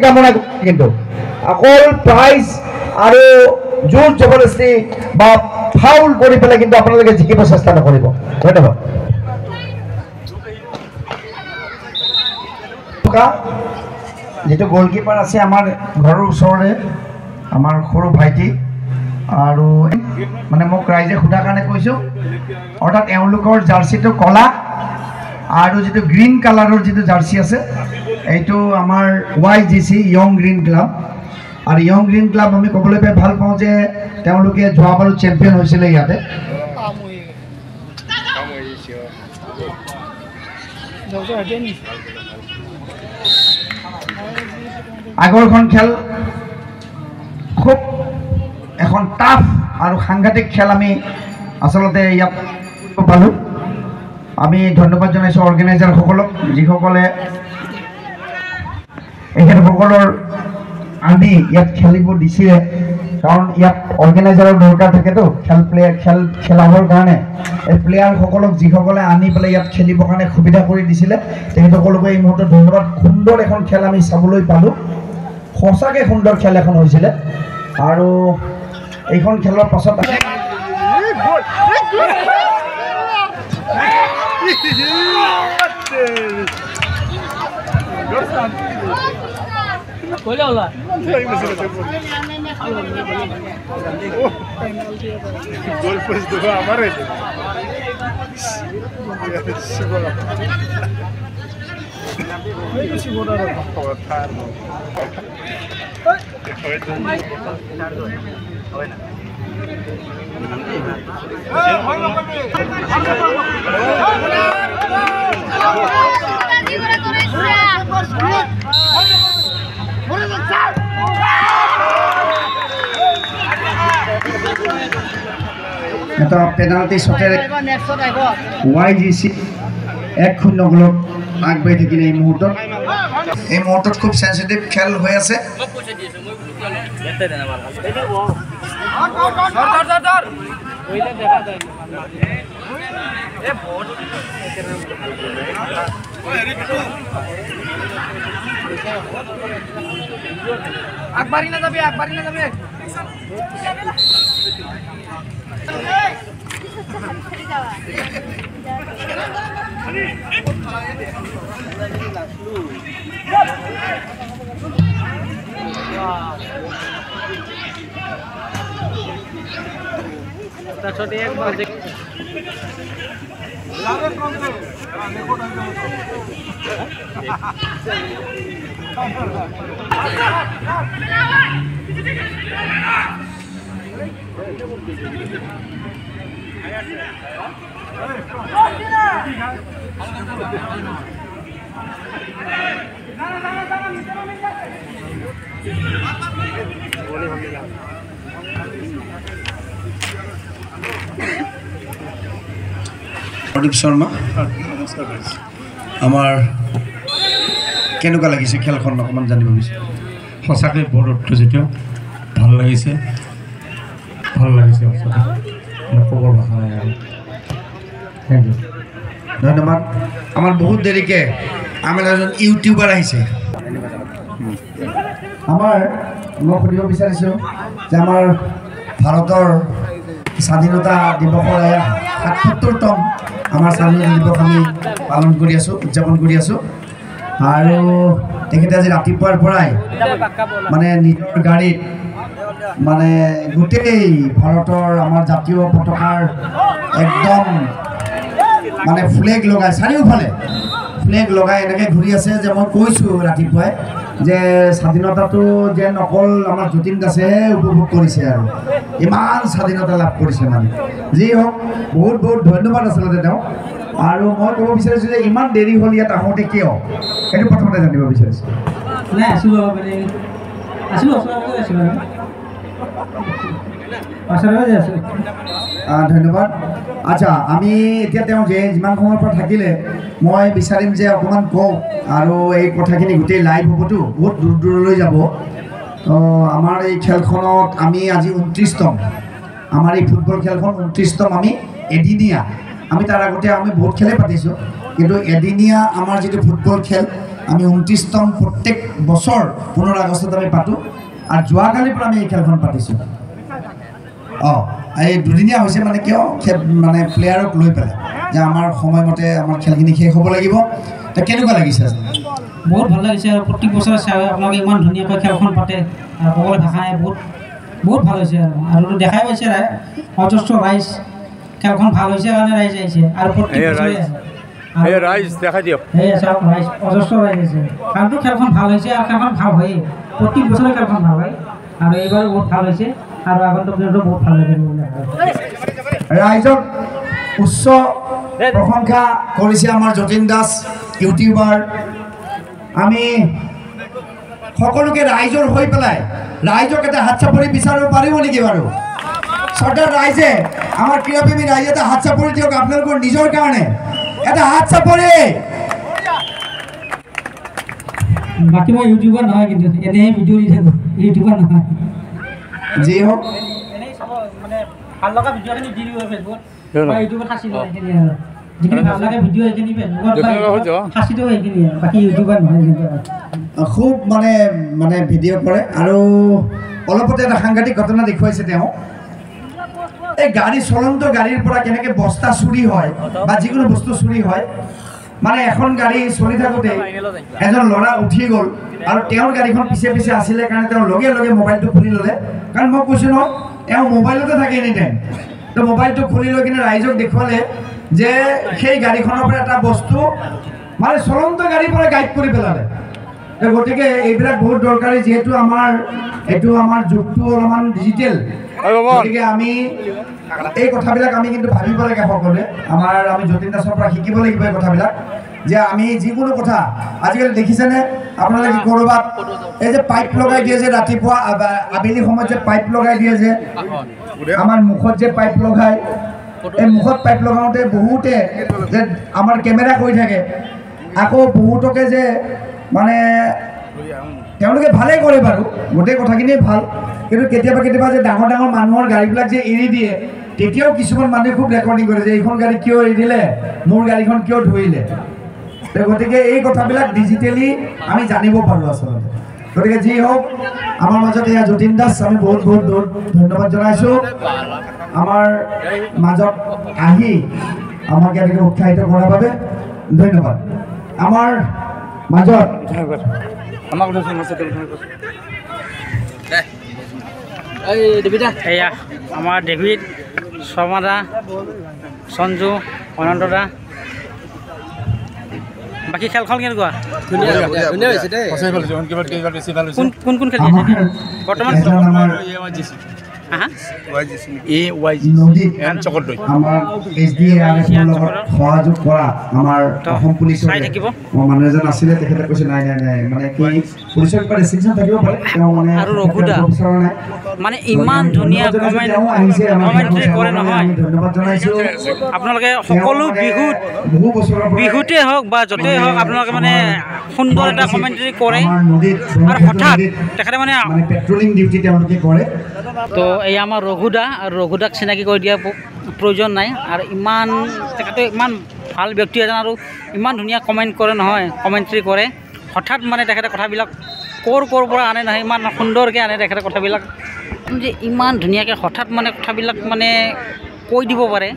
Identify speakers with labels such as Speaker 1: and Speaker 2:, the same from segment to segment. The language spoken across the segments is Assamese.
Speaker 1: কামনা কিন্তু অকল প্ৰাইজ আৰু জোৰ জবৰদস্তি বা ফাউল কৰি পেলাই কিন্তু আপোনালোকে জিকিব চেষ্টা নকৰিব। ধন্যবাদ। যিটো গলকিপাৰ আছে আমাৰ ঘৰৰ ওচৰৰে আমাৰ সৰু ভাইটি আৰু মানে মোক ৰাইজে সোধাৰ কাৰণে কৈছোঁ, অৰ্থাৎ এওঁলোকৰ জাৰ্চিটো কলা আৰু যিটো গ্ৰীণ কালাৰৰ যিটো জাৰ্চি আছে এইটো আমাৰ YGC য়ং গ্ৰীণ ক্লাব। আৰু য়ং গ্ৰীণ ক্লাব আমি ক'বলৈ পাই ভাল পাওঁ যে তেওঁলোকে যোৱাবাৰো চেম্পিয়ন হৈছিলে ইয়াতে। আগৰখন খেল খুব এখন টাফ আৰু সাংঘাতিক খেল আমি আচলতে ইয়াত পালোঁ। আমি ধন্যবাদ জনাইছোঁ অৰ্গেনাইজাৰসকলক, যিসকলে এখেতসকলৰ আনি ইয়াত খেলিব দিছিলে, কাৰণ ইয়াত অৰ্গেনাইজাৰৰ দৰকাৰ থাকেতো খেল খেলাবৰ কাৰণে। এই প্লেয়াৰসকলক যিসকলে আনি পেলাই ইয়াত খেলিবৰ কাৰণে সুবিধা কৰি দিছিলে তেখেতসকলকো এই মুহূৰ্তত ধন্যবাদ। সুন্দৰ এখন খেল আমি চাবলৈ পালোঁ, সঁচাকৈ সুন্দৰ খেল এখন হৈছিলে। আৰু এইখন খেলৰ পাছত এটা পেনাল্টি শ্বটেৰে YGC 1-0 গোলত আগবাঢ়ি থাকিলে। এই মুহূৰ্তত খুব চেঞ্চিটিভ খেল হৈ আছে।
Speaker 2: আগবাঢ়ি নাযাবি
Speaker 1: প্ৰদীপ শৰ্মা, আমাৰ কেনেকুৱা লাগিছে খেলখন অকণমান জানিব বিচাৰোঁ।
Speaker 3: সঁচাকৈ বৰ উত্তেজিত, ভাল লাগিছে ক'বৰ ভাষা নাই আৰু। থেংক ইউ,
Speaker 1: ধন্যবাদ। আমাৰ বহুত দেৰিকৈ আমাৰ এজন ইউটিউবাৰ আহিছে। মই সুধিব বিচাৰিছোঁ যে আমাৰ ভাৰতৰ স্বাধীনতা দিৱসৰ ৭৭তম আমাৰ স্বাধীনতা দিৱস আমি পালন কৰি আছোঁ, উদযাপন কৰি আছোঁ। আৰু তেখেতে আজি ৰাতিপুৱাৰ পৰাই মানে নিজৰ গাড়ীত মানে গোটেই ভাৰতৰ আমাৰ জাতীয় পতাকাৰ একদম মানে ফ্লেগ লগাই, চাৰিওফালে ফ্লেগ লগাই এনেকৈ ঘূৰি আছে যে মই কৈছোঁ ৰাতিপুৱাই যে স্বাধীনতাটো যেন অকল আমাৰ যতীন দাসেহে উপভোগ কৰিছে আৰু ইমান স্বাধীনতা লাভ কৰিছে। মানে যি হওক, বহুত বহুত ধন্যবাদ আচলতে তেওঁ। আৰু মই ক'ব বিচাৰিছোঁ যে ইমান দেৰি হ'ল ইয়াত আহোঁতে কিয়, সেইটো প্ৰথমতে জানিব বিচাৰিছোঁ।
Speaker 4: নাই আছিলোঁ
Speaker 1: ধন্যবাদ। আচ্ছা, আমি এতিয়া তেওঁ যে যিমান সময়ৰ পৰা থাকিলে মই বিচাৰিম যে অকণমান কওক, আৰু এই কথাখিনি গোটেই লাইভ হ'বতো, বহুত দূৰ দূৰলৈ যাব। আমাৰ এই খেলখনত আমি আজি 29তম, আমাৰ এই ফুটবল খেলখন 29তম আমি এদিনীয়া। আমি তাৰ আগতে আমি বহুত খেলেই পাতিছোঁ, কিন্তু এদিনীয়া আমাৰ যিটো ফুটবল খেল আমি 29তম প্ৰত্যেক বছৰ 15 আগষ্টত আমি পাতোঁ আৰু যোৱাকালিৰ পৰা আমি এই খেলখন পাতিছোঁ এই দুদিনীয়া হৈছে মানে কিয় মানে প্লেয়াৰক লৈ পেলাই যে আমাৰ সময়মতে আমাৰ খেলখিনি শেষ হ'ব লাগিব তো কেনেকুৱা লাগিছে
Speaker 2: বহুত ভাল লাগিছে আৰু প্ৰত্যেক বছৰে চাই আপোনালোকে ইমান ধুনীয়াকৈ খেলখন পাতে আৰু সকলো ভাষাই বহুত ভাল হৈছে আৰু দেখাই পাইছে অজস্ৰ ৰাইজ খেলখন ভাল হৈছে কাৰণে ৰাইজ আহিছে আৰু প্ৰত্যেক বছৰে
Speaker 4: ৰাইজ দেখাই দিয়ক
Speaker 2: চাওক ৰাইজ অজস্ৰ ৰাইজ আছে কাৰণটো খেলখন ভাল হৈছে আৰু খেলখন ভাল হয়েই প্ৰত্যেক বছৰে খেলখন ভাল হয় আৰু এইবাৰো বহুত ভাল হৈছে আৰু আগন্তুক দিনতো বহুত ভাল লাগিব
Speaker 1: ৰাইজক উচ্চ প্ৰশংসা কৰিছে আমাৰ যতীন দাস ইউটিউবাৰ আমি সকলোকে ৰাইজৰ হৈ পেলাই ৰাইজক এটা হাত চাপৰি বিচাৰিব পাৰিব নেকি বাৰু শ্ৰদ্ধাৰ ৰাইজে আমাৰ ক্ৰীড়াপ্ৰেমী ৰাইজে এটা হাত চাপৰি দিয়ক আপোনালোকৰ নিজৰ কাৰণে এটা হাত চাপৰি
Speaker 2: বাকী মই ইউটিউবাৰ নহয় কিন্তু এনেই ভিডিঅ' দি থাকোঁ ইউটিউবাৰ নহয়
Speaker 1: যি হওক
Speaker 2: এনেই চাব মানে ভাল লগা ভিডিঅ'খিনি দি দিব ফেচবুকত বা ইউটিউবত সাঁচি দিব সেইখিনি আৰু যিখিনি ভাল লাগে ভিডিঅ' সেইখিনি ফেচবুকত সাঁচি দিব সেইখিনি বাকী ইউটিউবাৰ নহয়
Speaker 1: খুব মানে ভিডিঅ' কৰে আৰু অলপতে এটা সাংঘাতিক ঘটনা দেখুৱাইছে তেওঁ এই গাড়ী চলন্ত গাড়ীৰ পৰা কেনেকৈ বস্তা চুৰি হয় বা যিকোনো বস্তু চুৰি হয় মানে এখন গাড়ী চলি থাকোঁতে এজন ল'ৰা উঠি গ'ল আৰু তেওঁৰ গাড়ীখন পিছে পিছে আছিলে কাৰণে তেওঁ লগে লগে মোবাইলটো খুলি ল'লে কাৰণ মই কৈছোঁ ন এওঁ মোবাইলতে থাকে এনি টাইম তো মোবাইলটো খুলি লৈ কিনে ৰাইজক দেখুৱালে যে সেই গাড়ীখনৰ পৰা এটা বস্তু মানে চলন্ত গাড়ীৰ পৰা গাইড কৰি পেলালে গতিকে এইবিলাক বহুত দৰকাৰী যিহেতু এইটো আমাৰ যুগটো অলপমান ডিজিটেল গতিকে আমি এই কথাবিলাক আমি কিন্তু ভাবিব লাগে সকলোৱে আমি যতীন দাসৰ পৰা শিকিব লাগিব এই কথাবিলাক যে আমি যিকোনো কথা আজিকালি দেখিছেনে আপোনালোকে ক'ৰবাত এই যে পাইপ লগাই দিয়ে যে ৰাতিপুৱা আবেলি সময়ত যে পাইপ লগাই দিয়ে যে আমাৰ মুখত যে পাইপ লগায় এই মুখত পাইপ লগাওঁতে বহুতে যে আমাৰ কেমেৰা কৰি থাকে আকৌ বহুতকে যে মানে তেওঁলোকে ভালেই কৰে বাৰু গোটেই কথাখিনিয়ে ভাল কিন্তু কেতিয়াবা যে ডাঙৰ ডাঙৰ মানুহৰ গাড়ীবিলাক যে এৰি দিয়ে তেতিয়াও কিছুমান মানুহে খুব ৰেকৰ্ডিং কৰে যে এইখন গাড়ী কিয় এৰি দিলে মোৰ গাড়ীখন কিয় ধৰিলে গতিকে এই কথাবিলাক ডিজিটেলি আমি জানিব পাৰোঁ আচলতে গতিকে যি হওক আমাৰ মাজত এয়া যতীন দাস আমি বহুত ধন্যবাদ জনাইছোঁ আমাৰ মাজত আহি আমাক এনেকৈ উৎসাহিত কৰাৰ বাবে ধন্যবাদ আমাৰ মাজত
Speaker 2: এয়া আমাৰ ডেভিড শৰ্মা দা সঞ্জু অনন্ত দা বাকী খেলখন কেনেকুৱা কোন খেলি আছে বৰ্তমান
Speaker 1: সহযোগ কৰা আমাৰ অসম পুলিচৰ মানুহ এজন আছিলে তেখেতে কৈছে নাই মানে কি পুলিচৰ কিবা ৰেষ্ট্ৰিকশ্যন থাকিব পাৰে তেওঁ মানে
Speaker 2: আৰু ৰঘুদা মানে ইমান ধুনীয়া কমেণ্ট্ৰি কৰে নহয়
Speaker 1: ধন্যবাদ জনাইছোঁ
Speaker 2: আপোনালোকে সকলো বিহুতে হওক বা য'তেই হওক আপোনালোকে মানে সুন্দৰ এটা কমেণ্ট্ৰি কৰে আৰু হঠাৎ তেখেতে মানে
Speaker 1: পেট্ৰলিং ডিউটি তেওঁলোকে কৰে
Speaker 2: তো এই আমাৰ ৰঘুদা আৰু ৰঘুদাক চিনাকি কৰি দিয়া প্ৰয়োজন নাই আৰু তেখেতে ইমান ভাল ব্যক্তি এজন আৰু ইমান ধুনীয়া কমেণ্ট কৰে নহয় কমেণ্ট্ৰি কৰে হঠাৎ মানে তেখেতে কথাবিলাক ক'ৰ পৰা আনে নহয় ইমান সুন্দৰকৈ আনে তেখেতে কথাবিলাক যে ইমান ধুনীয়াকৈ হঠাৎ মানে কথাবিলাক মানে কৈ দিব পাৰে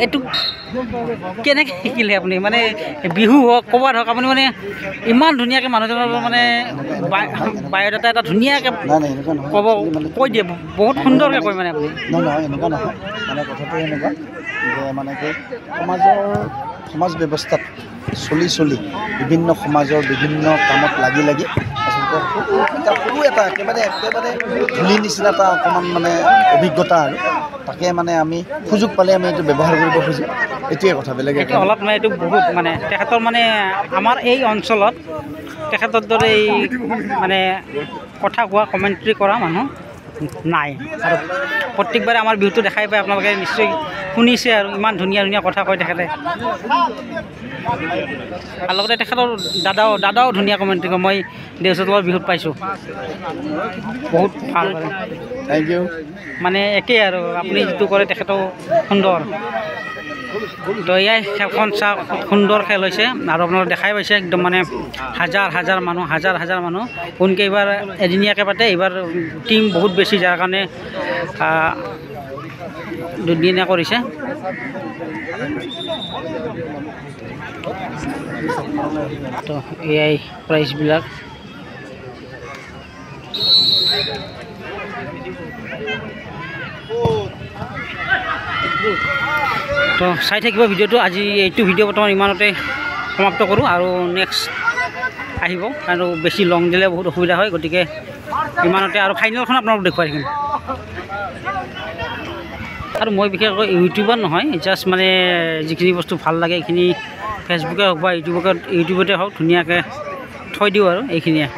Speaker 2: এইটো কেনেকৈ শিকিলে আপুনি মানে বিহু হওক ক'ৰবাত হওক আপুনি মানে ইমান ধুনীয়াকৈ মানুহজনৰ মানে বায়'ডাটা এটা ধুনীয়াকৈ কৈ দিয়ে বহুত সুন্দৰকৈ কয় মানে আপুনি
Speaker 5: এনেকুৱা নহয় মানে কথাটো এনেকুৱা যে মানে কি সমাজ ব্যৱস্থাত চলি বিভিন্ন সমাজৰ বিভিন্ন কামত লাগি আচলতে সৰু এটা একেবাৰে ধূলি নিচিনা এটা অকণমান মানে অভিজ্ঞতা আৰু তাকে মানে আমি সুযোগ পালে আমি এইটো ব্যৱহাৰ কৰিব খোজোঁ এইটোৱে কথা বেলেগ
Speaker 2: এইটো অলপ মানে এইটো বহুত মানে তেখেতৰ মানে আমাৰ এই অঞ্চলত তেখেতৰ দৰে এই মানে কথা কোৱা কমেণ্ট্ৰি কৰা মানুহ নাই আৰু প্ৰত্যেকবাৰে আমাৰ বিহুটো দেখাই পাই আপোনালোকে নিশ্চয় শুনিছে আৰু ইমান ধুনীয়া কথা কয় তেখেতে আৰু লগতে তেখেতৰ দাদাও ধুনীয়া কমেণ্ট্ৰি কয় মই দেউচতলৰ বিহুত পাইছোঁ বহুত ভাল
Speaker 5: থেংক ইউ
Speaker 2: মানে একেই আৰু আপুনি যিটো কৰে তেখেতেও সুন্দৰ তো এয়াই খেলখন চাওক সুন্দৰ খেল হৈছে আৰু আপোনালোকে দেখাই পাইছে একদম মানে হাজাৰ হাজাৰ মানুহ কোনকৈ এইবাৰ এদিনীয়াকৈ পাতে এইবাৰ টিম বহুত বেছি যাৰ কাৰণে দুদিনীয়া কৰিছে তো এয়াই প্ৰাইজবিলাক তো চাই থাকিব ভিডিঅ'টো আজি এইটো ভিডিঅ' বৰ্তমান ইমানতে সমাপ্ত কৰোঁ আৰু নেক্সট আহিব আৰু বেছি লং দিলে বহুত অসুবিধা হয় গতিকে ইমানতে আৰু ফাইনেলখন আপোনালোকক দেখুৱাই থাকিম আৰু মই বিশেষকৈ ইউটিউবাৰ নহয় জাষ্ট মানে যিখিনি বস্তু ভাল লাগে এইখিনি ফেচবুকে হওক বা ইউটিউবতে হওক ধুনীয়াকৈ থৈ দিওঁ আৰু এইখিনিয়ে